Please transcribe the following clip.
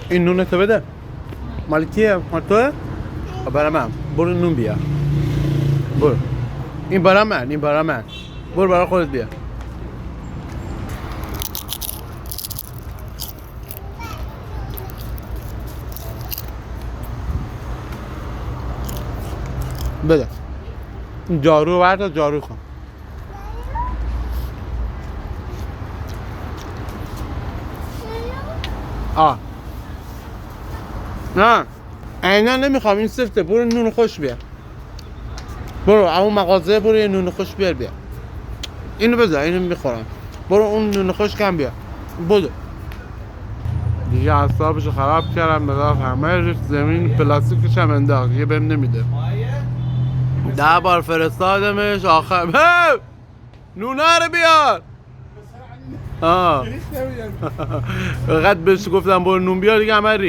این نونتو بده. مال کیه؟ مال توه؟ برای من. برو نون بیار. برو. این برای من. برو برای خودت بیار. بده. جارو ورد جارو کن. نه اینا نمیخوام، این سفته. برو نون خوش بیار. برو اون مغازه، برو یه نون خوش بیار. اینو بذار، اینو میخورم. برو اون نون خوش کم بیار. بدو. دیگه اعصابشو خراب کردم. نگاه همه ریخت زمین، پلاستیکش هم انداخت. دیگه بهم نمیده. 10 بار فرستادمش، آخر نونه رو بیار. فقط بهش گفتم برو نون بیار، دیگه همه ریخت.